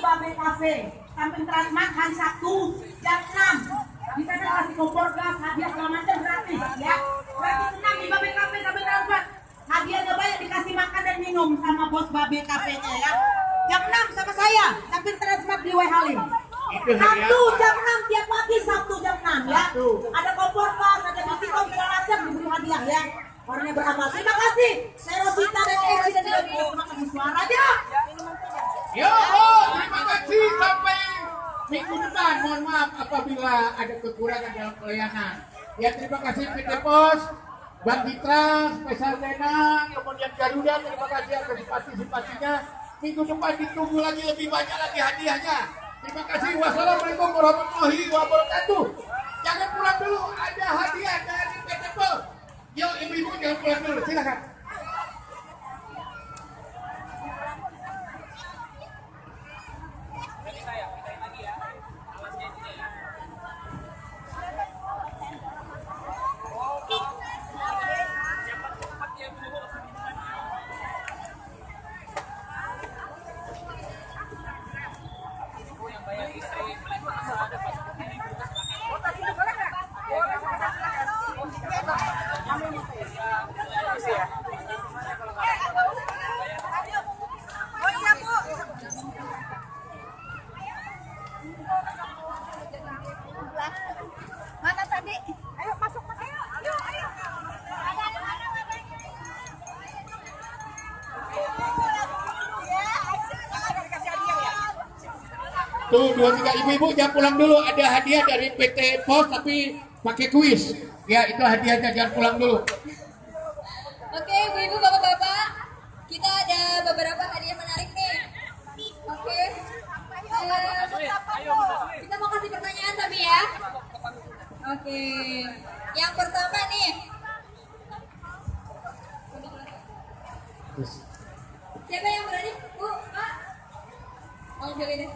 Babe Cafe, samping Transmart hari Sabtu jam 6. Di sana kasih kompor gas, hadiah segala macam gratis ya. Gratis senang di Babe Cafe samping Transmart. Hadiahnya banyak, dikasih makan dan minum sama bos Babe Cafe-nya ya. Jam 6 sama saya, samping Transmart di W Halim. Sabtu jam 6 tiap pagi, Sabtu jam 6 ya. Ada kompor gas, ada diskon segala macam, diberi hadiah ya. Orangnya beramal. Terima kasih. Saya Rosita dan Eci dan juga terima kasih suara aja. Yo, terima kasih sampai minggu depan. Mohon maaf apabila ada kekurangan dalam pelayanan. Ya, terima kasih PT Pos, Bank Citra, Spesial Denang, kemudian Garuda. Terima kasih atas partisipasinya. Minggu depan ditunggu lagi lebih banyak lagi hadiahnya. Terima kasih. Wassalamualaikum warahmatullahi wabarakatuh. Jangan pulang dulu, ada hadiah dari PT Pos. Yo, ibu-ibu jangan pulang dulu, silakan. Mana tadi? Ayo masuk. Ayo. Tuh, 2-3 ibu-ibu jangan pulang dulu. Ada hadiah dari PT Pos tapi pakai kuis. Ya, itu hadiahnya, jangan pulang dulu. Oke, ibu-ibu, bapak-bapak, kita ada beberapa hadiah menarik nih. Oke, kita mau kasih pertanyaan tapi ya. Oke, yang pertama nih. Siapa yang berani? Bu, Pak? Mau pilih deh.